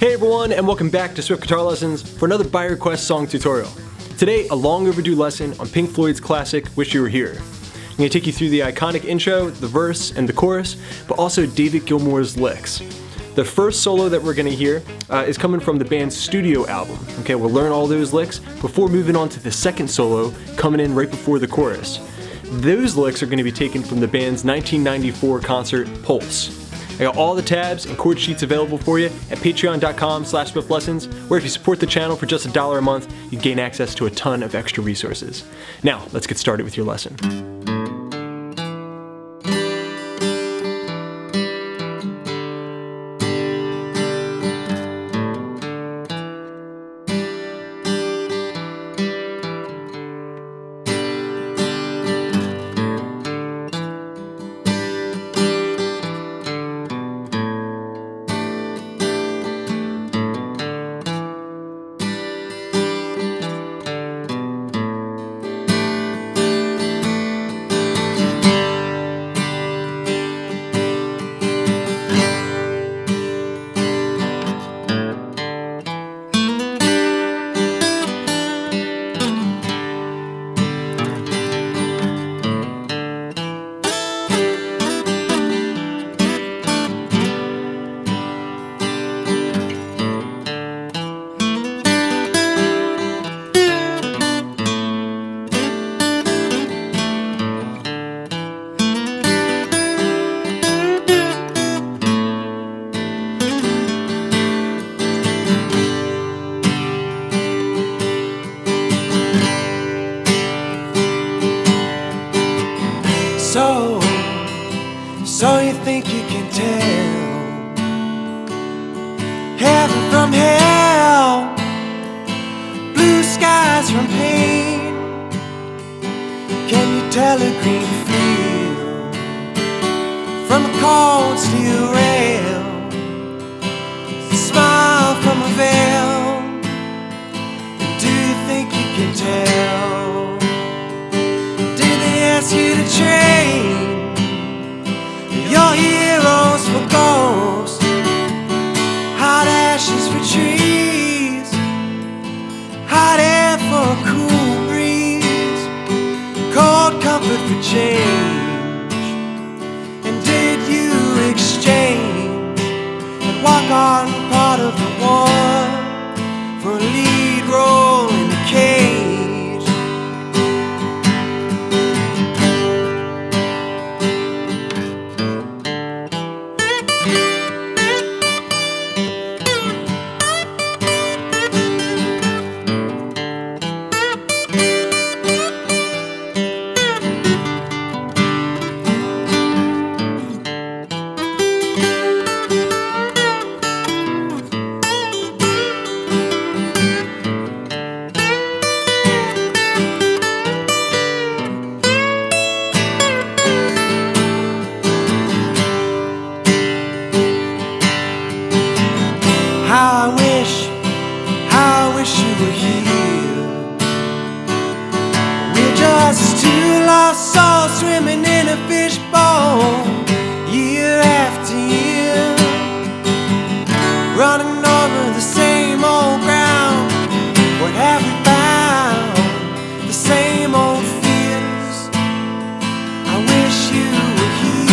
Hey everyone, and welcome back to Swift Guitar Lessons for another by request song tutorial. Today, a long overdue lesson on Pink Floyd's classic, Wish You Were Here. I'm going to take you through the iconic intro, the verse, and the chorus, but also David Gilmour's licks. The first solo that we're going to hear is coming from the band's studio album. Okay, we'll learn all those licks before moving on to the second solo coming in right before the chorus. Those licks are going to be taken from the band's 1994 concert, Pulse. I got all the tabs and chord sheets available for you at patreon.com/swiftlessons, where if you support the channel for just $1 a month, you gain access to a ton of extra resources. Now, let's get started with your lesson. So you think you can tell heaven from hell, blue skies from pain? Can you tell a green field from a cold steel rail, a smile from a veil? Do you think you can tell? Did they ask you to trade your heroes for ghosts, hot ashes for trees, hot air for a cool breeze, cold comfort for change? And did you exchange and walk on part of the war for a lead role in the cage? How I wish you were here. We're just two lost souls swimming in a fishbowl, year after year, running over the same old ground. What have we found? The same old fears. I wish you were here.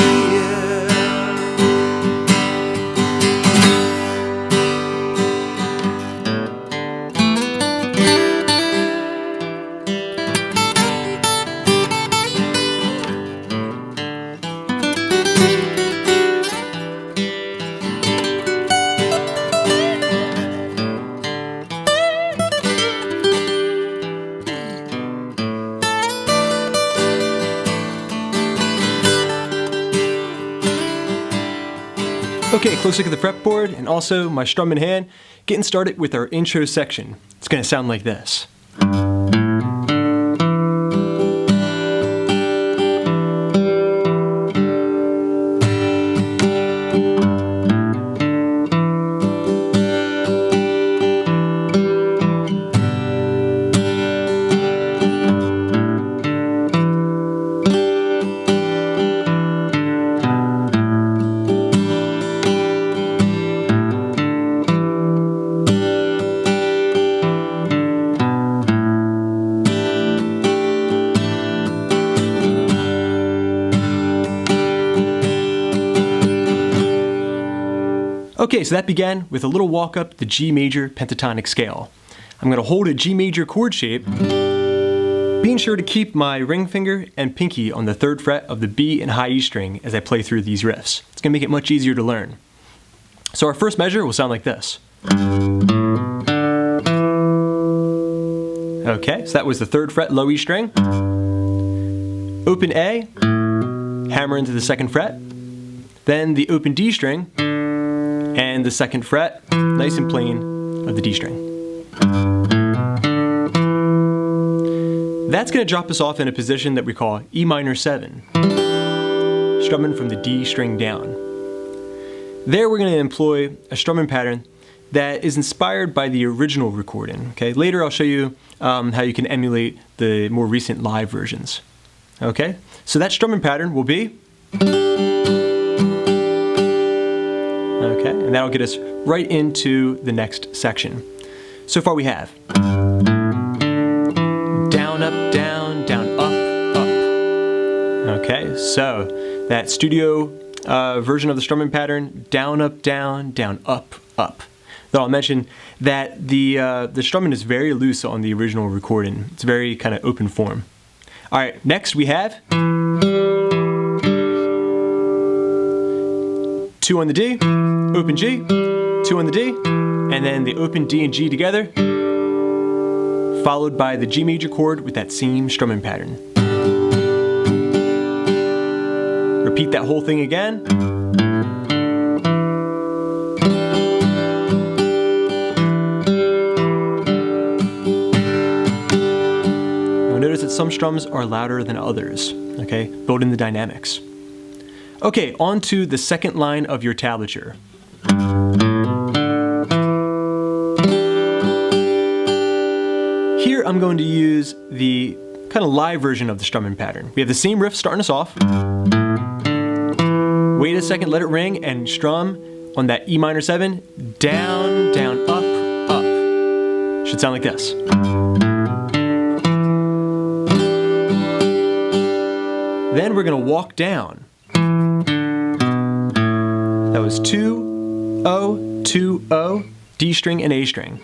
Okay, close look at the fretboard and also my strum in hand. Getting started with our intro section. It's going to sound like this. Okay, so that began with a little walk up the G major pentatonic scale. I'm going to hold a G major chord shape, being sure to keep my ring finger and pinky on the 3rd fret of the B and high E string as I play through these riffs. It's going to make it much easier to learn. So our first measure will sound like this. Okay, so that was the 3rd fret low E string. Open A, hammer into the 2nd fret, then the open D string, and the 2nd fret, nice and plain, of the D string. That's going to drop us off in a position that we call E minor 7, strumming from the D string down. There we're going to employ a strumming pattern that is inspired by the original recording. Okay? Later I'll show you how you can emulate the more recent live versions. Okay? So that strumming pattern will be... Okay, and that'll get us right into the next section. So far we have down, up, down, down, up, up. Okay, so that studio version of the strumming pattern, down, up, down, up, up. Though I'll mention that the strumming is very loose on the original recording. It's very kind of open form. All right, next we have 2 on the D, open G, 2 on the D, and then the open D and G together, followed by the G major chord with that same strumming pattern. Repeat that whole thing again. You'll notice that some strums are louder than others, okay? Build in the dynamics. Okay, on to the second line of your tablature. Here I'm going to use the kind of live version of the strumming pattern. We have the same riff starting us off. Wait a second, let it ring, and strum on that E minor 7, down, down, up, up. Should sound like this. Then we're going to walk down. That was 2, O, 2, O, D string and A string.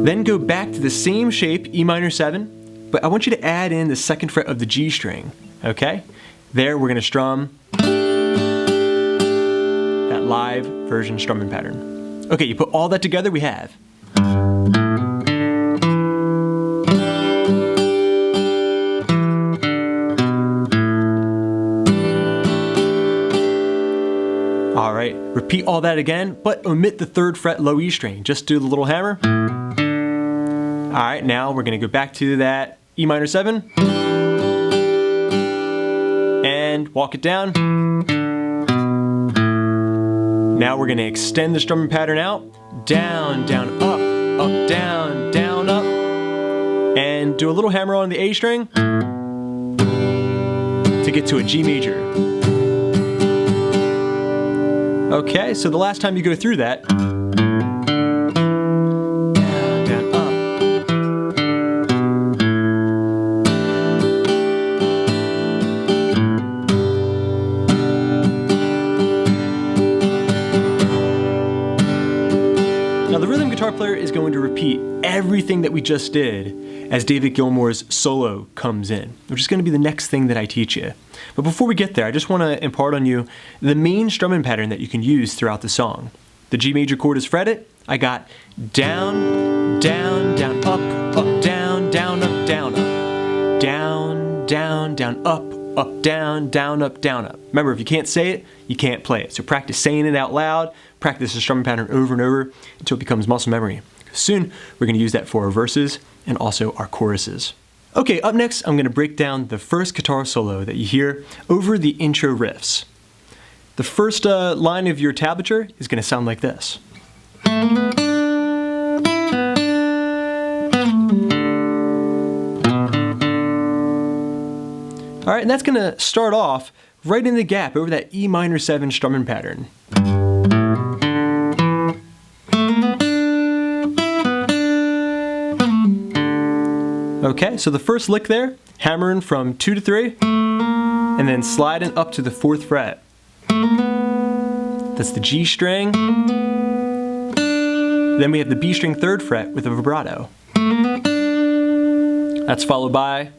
Then go back to the same shape, E minor 7, but I want you to add in the 2nd fret of the G string, okay? There we're going to strum that live version strumming pattern. Okay, you put all that together, we have Alright, repeat all that again, but omit the 3rd fret low E string. Just do the little hammer. Alright, now we're going to go back to that E minor 7 and walk it down. Now we're going to extend the strumming pattern out. Down, down, up, up, down, up. And do a little hammer on the A string to get to a G major. Okay, so the last time you go through that, down, down, up. Now the rhythm guitar player is going to repeat everything that we just did as David Gilmour's solo comes in, which is going to be the next thing that I teach you. But before we get there, I just want to impart on you the main strumming pattern that you can use throughout the song. The G major chord is fretted. I got down, down, down, up, up, down, up, down, up. Down, down, down, up, down, up, down, up. Remember, if you can't say it, you can't play it. So practice saying it out loud. Practice the strumming pattern over and over until it becomes muscle memory. Soon, we're going to use that for our verses and also our choruses. Okay, up next, I'm going to break down the first guitar solo that you hear over the intro riffs. The first line of your tablature is going to sound like this. Alright, and that's going to start off right in the gap over that E minor 7 strumming pattern. Okay, so the first lick there, hammering from 2 to 3, and then sliding up to the 4th fret. That's the G string. Then we have the B string 3rd fret with a vibrato. That's followed by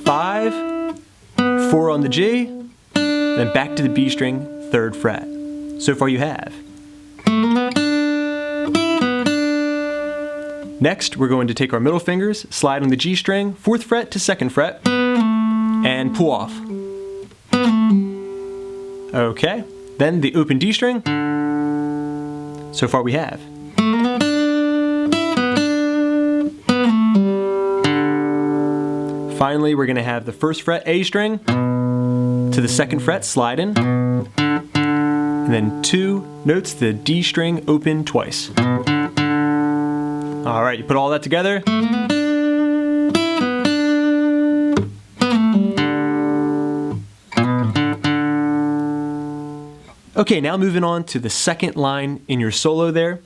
5, 4 on the G, then back to the B string 3rd fret. So far you have. Next, we're going to take our middle fingers, slide on the G string, 4th fret to 2nd fret, and pull off. Okay, then the open D string. So far we have. Finally, we're going to have the 1st fret A string to the 2nd fret, slide in, and then 2 notes, the D string open twice. All right, you put all that together. Okay, now moving on to the second line in your solo there.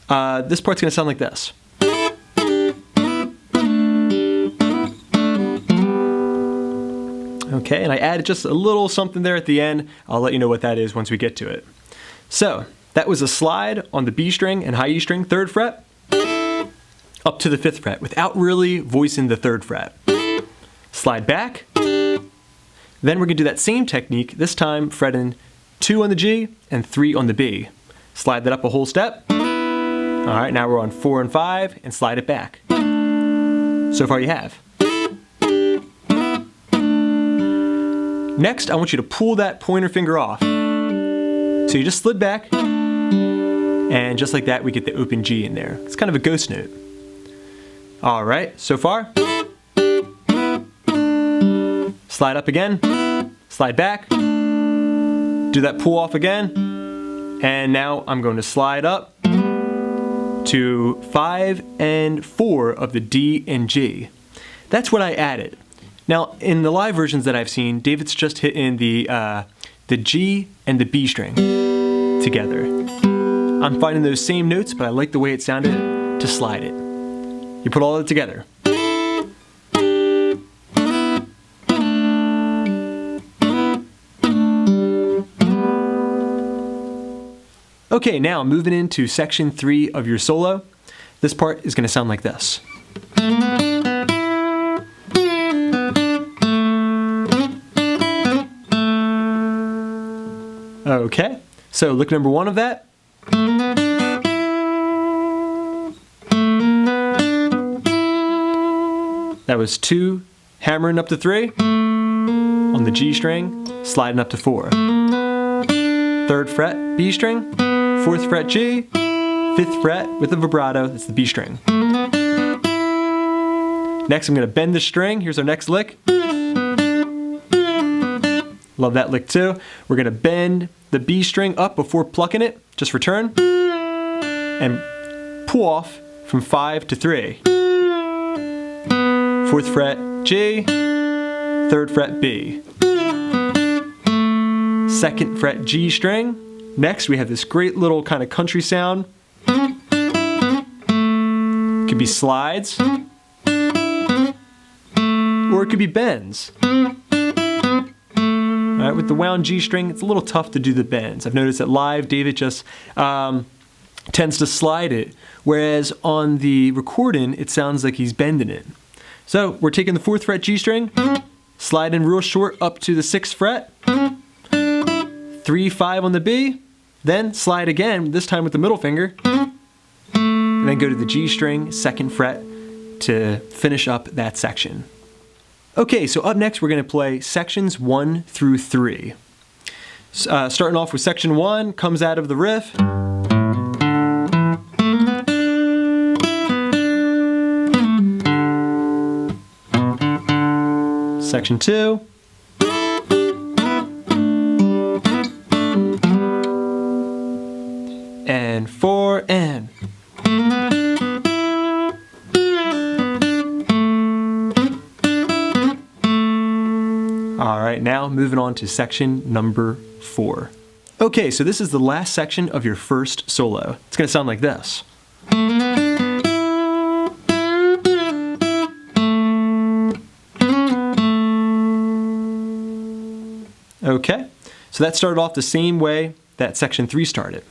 This part's gonna sound like this. Okay, and I added just a little something there at the end. I'll let you know what that is once we get to it. So, that was a slide on the B string and high E string, 3rd fret, up to the 5th fret, without really voicing the 3rd fret. Slide back. Then we're gonna do that same technique, this time fretting 2 on the G and 3 on the B. Slide that up a whole step. All right, now we're on 4 and 5, and slide it back. So far you have. Next, I want you to pull that pointer finger off. So you just slid back, and just like that, we get the open G in there. It's kind of a ghost note. All right, so far. Slide up again, slide back, do that pull off again, and now I'm going to slide up to 5 and 4 of the D and G. That's what I added. Now, in the live versions that I've seen, David's just hitting the G and the B string together. I'm finding those same notes, but I like the way it sounded to slide it. You put all of it together. Okay, now moving into section 3 of your solo. This part is going to sound like this. Okay, so lick number 1 of that. That was 2, hammering up to 3 on the G string, sliding up to 4. 3rd fret, B string, 4th fret G, 5th fret with a vibrato, that's the B string. Next I'm going to bend the string, here's our next lick. Love that lick too. We're going to bend the B string up before plucking it, just return, and pull off from 5 to 3. 4th fret G, 3rd fret B. 2nd fret G string. Next we have this great little kind of country sound. It could be slides, or it could be bends. Alright, with the wound G string, it's a little tough to do the bends. I've noticed that live, David just tends to slide it, whereas on the recording, it sounds like he's bending it. So we're taking the 4th fret G string, sliding real short up to the 6th fret, 3, 5 on the B, then slide again, this time with the middle finger, and then go to the G string, 2nd fret to finish up that section. Okay, so up next we're going to play sections 1 through 3. Starting off with section 1, comes out of the riff. Section 2. And 4, and. Alright, now moving on to section number 4. Okay, so this is the last section of your first solo. It's going to sound like this. Okay, So that started off the same way that section 3 started.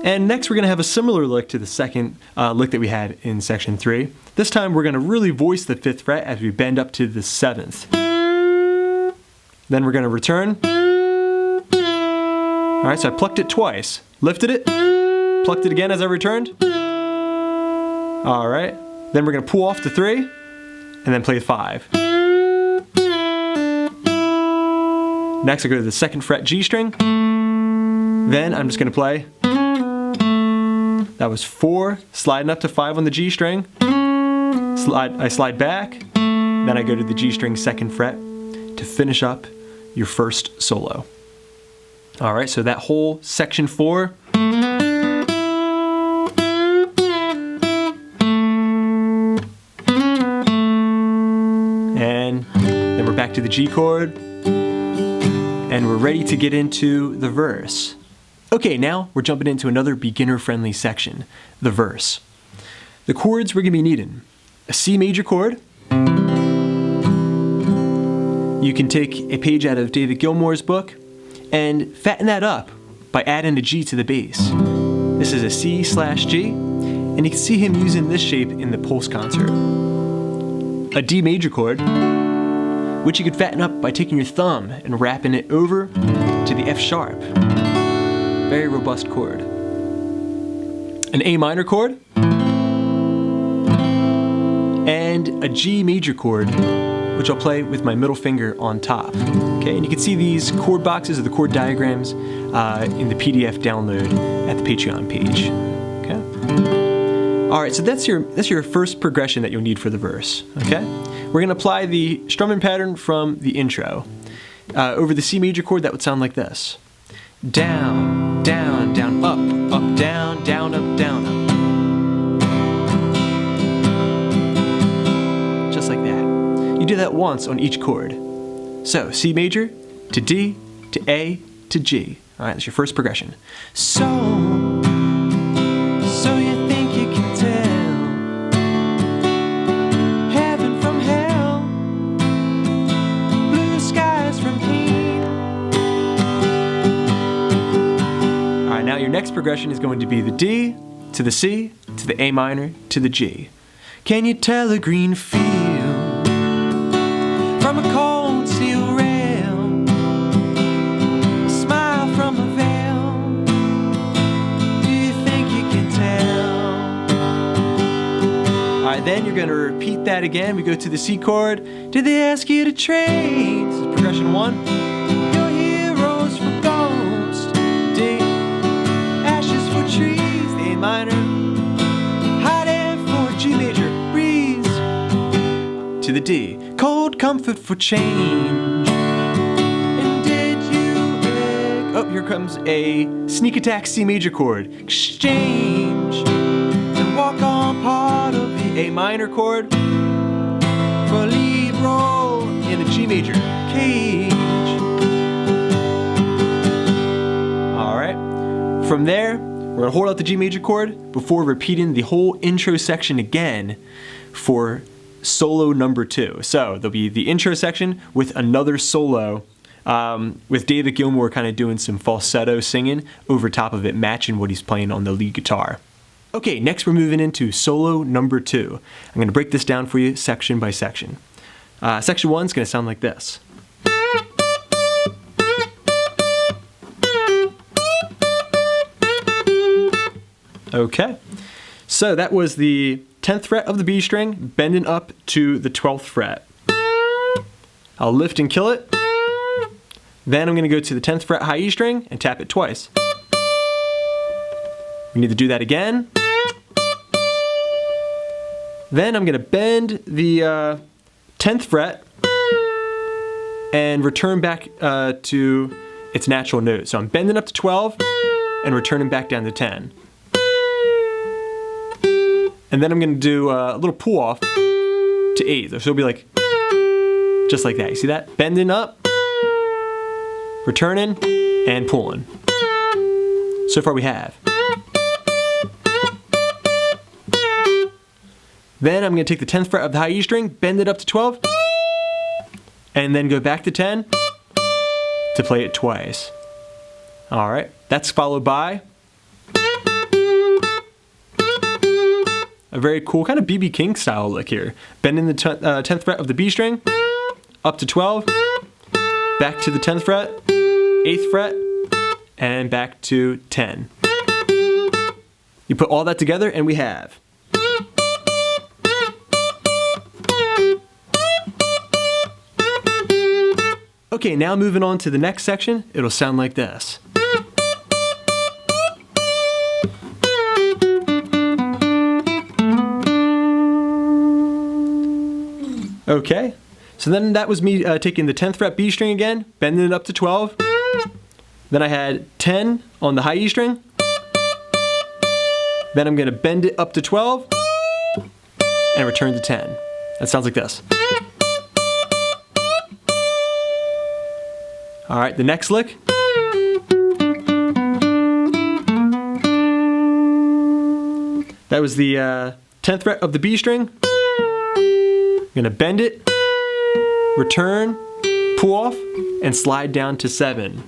And next we're going to have a similar lick to the second lick that we had in section 3. This time we're going to really voice the 5th fret as we bend up to the 7th. Then we're going to return. Alright, so I plucked it twice. Lifted it, plucked it again as I returned. Alright, then we're going to pull off to 3, and then play 5. Next I go to the 2nd fret G string. Then I'm just going to play. That was 4, sliding up to 5 on the G string. I slide back, then I go to the G string 2nd fret to finish up your first solo. Alright, so that whole section 4. And then we're back to the G chord. And we're ready to get into the verse. Okay, now we're jumping into another beginner-friendly section, the verse. The chords we're going to be needing: a C major chord. You can take a page out of David Gilmour's book and fatten that up by adding a G to the bass. This is a C/G, and you can see him using this shape in the Pulse concert. A D major chord, which you could fatten up by taking your thumb and wrapping it over to the F sharp. Very robust chord. An A minor chord, and a G major chord, which I'll play with my middle finger on top. Okay, and you can see these chord boxes or the chord diagrams in the PDF download at the Patreon page. Okay. All right, so that's your first progression that you'll need for the verse. Okay, we're gonna apply the strumming pattern from the intro. Over the C major chord, that would sound like this: down, down, down, up, up, down, down, up, down, up. Just like that. You do that once on each chord. So C major to D to A to G. All right, that's your first progression. So you think you can tell heaven from hell, blue skies from pain. All right, now your next progression is going to be the D to the C to the A minor to the G. Can you tell a green field from a cold steel rail, a smile from a veil? Do you think you can tell? Alright, then you're going to repeat that again. We go to the C chord. Did they ask you to trade? This is progression 1. Your heroes for ghosts. D, ashes for trees. The A minor, hiding for G major breeze. To the D, cold comfort for change. And did you oh, here comes a sneak attack C major chord. Exchange and walk on part of the A minor chord for a lead role in a G major cage. Alright, from there we're going to hold out the G major chord before repeating the whole intro section again for solo number 2. So there'll be the intro section with another solo with David Gilmour kind of doing some falsetto singing over top of it, matching what he's playing on the lead guitar. Okay, next we're moving into solo number 2. I'm going to break this down for you section by section. Section 1 is going to sound like this. Okay, so that was the 10th fret of the B string, bending up to the 12th fret. I'll lift and kill it. Then I'm going to go to the 10th fret high E string and tap it twice. We need to do that again. Then I'm going to bend the 10th fret and return back to its natural note. So I'm bending up to 12 and returning back down to 10. And then I'm going to do a little pull off to 8. So it'll be like, just like that. You see that? Bending up, returning, and pulling. So far we have. Then I'm going to take the 10th fret of the high E string, bend it up to 12, and then go back to 10 to play it twice. All right, that's followed by a very cool kind of B.B. King style lick here. Bending the 10th fret of the B string, up to 12, back to the 10th fret, 8th fret, and back to 10. You put all that together and we have. Okay, now moving on to the next section, it'll sound like this. Okay, so then that was me taking the 10th fret B string again, bending it up to 12. Then I had 10 on the high E string. Then I'm going to bend it up to 12 and return to 10. That sounds like this. All right, the next lick. That was the 10th fret of the B string. I'm going to bend it, return, pull off, and slide down to 7.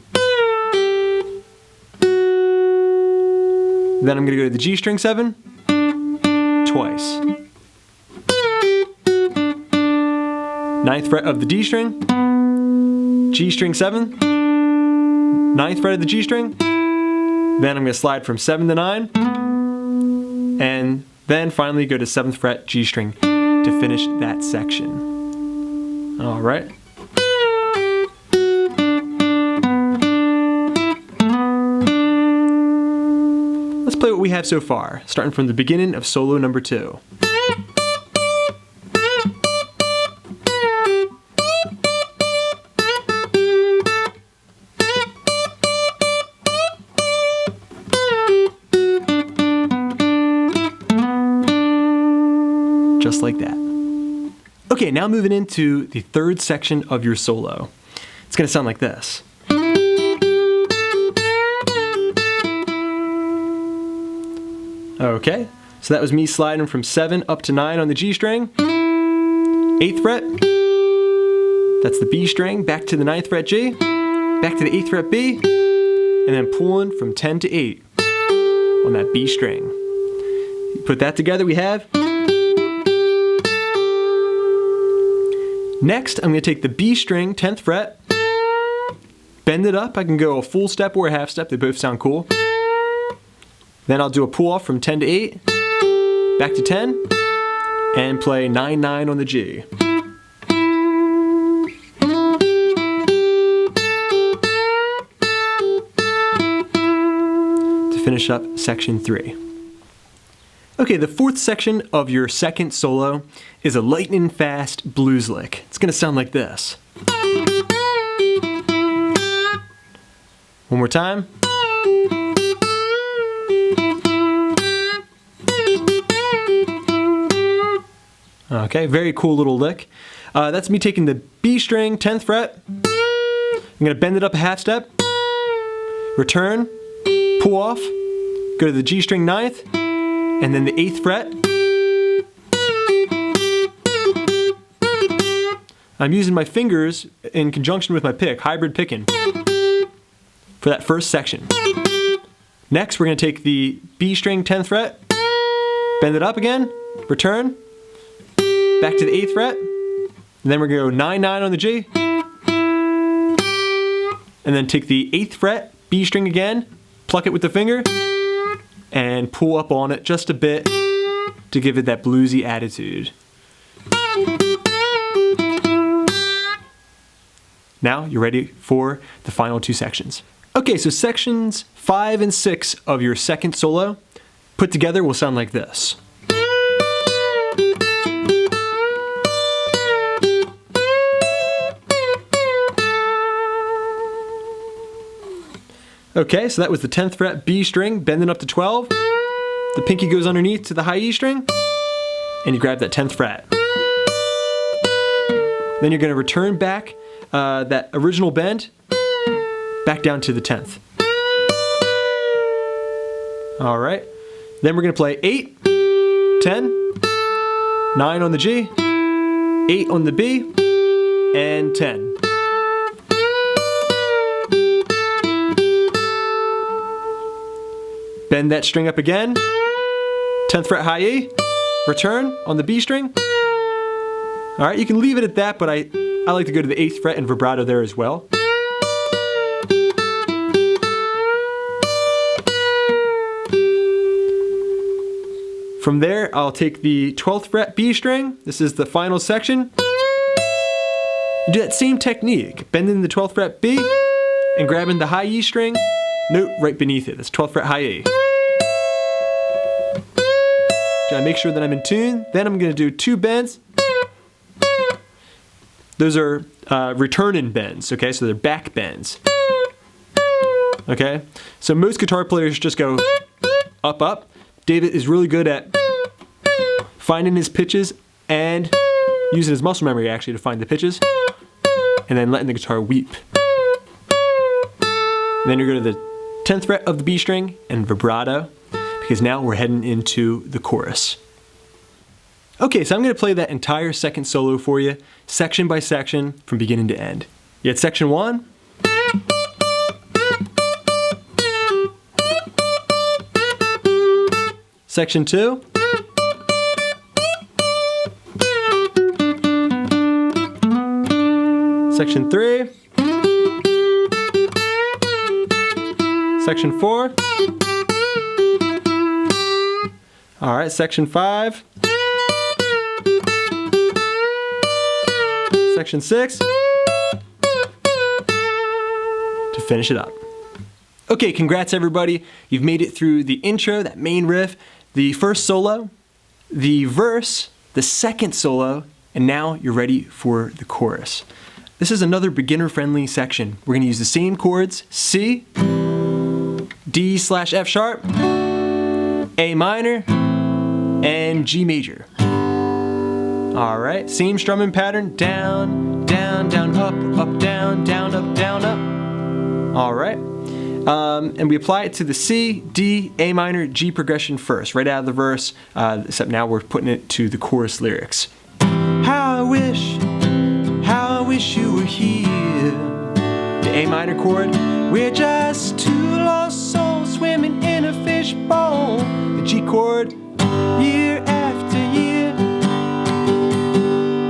Then I'm going to go to the G string 7 twice. 9th fret of the D string, G string 7, 9th fret of the G string, then I'm going to slide from 7 to 9, and then finally go to 7th fret G string to finish that section. All right. Let's play what we have so far, starting from the beginning of solo number 2. Just like that. Okay, now moving into the third section of your solo. It's going to sound like this. Okay, so that was me sliding from 7 up to 9 on the G string, 8th fret, that's the B string, back to the 9th fret G, back to the 8th fret B, and then pulling from 10 to 8 on that B string. You put that together, we have. Next, I'm going to take the B string, 10th fret, bend it up. I can go a full step or a half step, they both sound cool. Then I'll do a pull off from 10 to 8, back to 10, and play 9-9 on the G. To finish up section 3. Okay, the fourth section of your second solo is a lightning fast blues lick. It's going to sound like this. One more time. Okay, very cool little lick. That's me taking the B string, 10th fret. I'm going to bend it up a half step, return, pull off, go to the G string 9th, and then the 8th fret. I'm using my fingers in conjunction with my pick, hybrid picking, for that first section. Next, we're going to take the B string, 10th fret, bend it up again, return, back to the 8th fret, and then we're going to go 9-9 on the G, and then take the 8th fret, B string again, pluck it with the finger, and pull up on it just a bit to give it that bluesy attitude. Now you're ready for the final two sections. Okay, so sections 5 and 6 of your second solo put together will sound like this. Okay, so that was the 10th fret B string, bending up to 12. The pinky goes underneath to the high E string, and you grab that 10th fret. Then you're going to return back that original bend back down to the 10th. All right, then we're going to play 8, 10, 9 on the G, 8 on the B, and 10. Bend that string up again, 10th fret high E, return on the B string. All right, you can leave it at that, but I like to go to the 8th fret and vibrato there as well. From there, I'll take the 12th fret B string. This is the final section. You do that same technique, bending the 12th fret B and grabbing the high E string, note right beneath it. That's 12th fret high E. Gotta make sure that I'm in tune. Then I'm gonna do 2 bends. Those are returning bends, okay? So they're back bends. Okay? So most guitar players just go up, up. David is really good at finding his pitches and using his muscle memory actually to find the pitches, and then letting the guitar weep. And then you're going to the 10th fret of the B string and vibrato, because now we're heading into the chorus. Okay, so I'm going to play that entire second solo for you, section by section, from beginning to end. You had section 1. Section 2. Section 3. Section 4. All right, section 5. Section 6. To finish it up. Okay, congrats everybody. You've made it through the intro, that main riff, the first solo, the verse, the second solo, and now you're ready for the chorus. This is another beginner-friendly section. We're gonna use the same chords, C, D/F sharp, A minor, and G major. All right, same strumming pattern, down, down, down, up, up, down, down, up, down, up. All right. And we apply it to the C, D, A minor, G progression first, right out of the verse, except now we're putting it to the chorus lyrics. How I wish you were here. The A minor chord, we're just 2 lost souls swimming in a fishbowl. The G chord, year after year.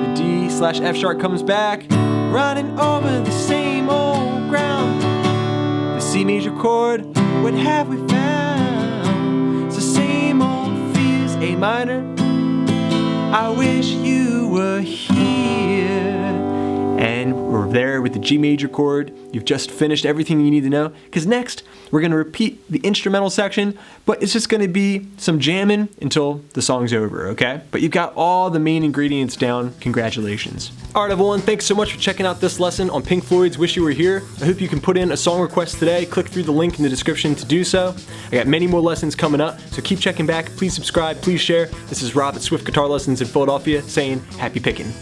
The D/F sharp comes back, running over the same old ground. C major chord, what have we found? It's the same old fears, A minor, I wish you were here. And we're there with the G major chord. You've just finished everything you need to know, because next we're gonna repeat the instrumental section, but it's just gonna be some jamming until the song's over, okay? But you've got all the main ingredients down. Congratulations. All right, everyone, thanks so much for checking out this lesson on Pink Floyd's Wish You Were Here. I hope you can put in a song request today. Click through the link in the description to do so. I got many more lessons coming up, so keep checking back. Please subscribe, please share. This is Rob at Swift Guitar Lessons in Philadelphia saying happy picking.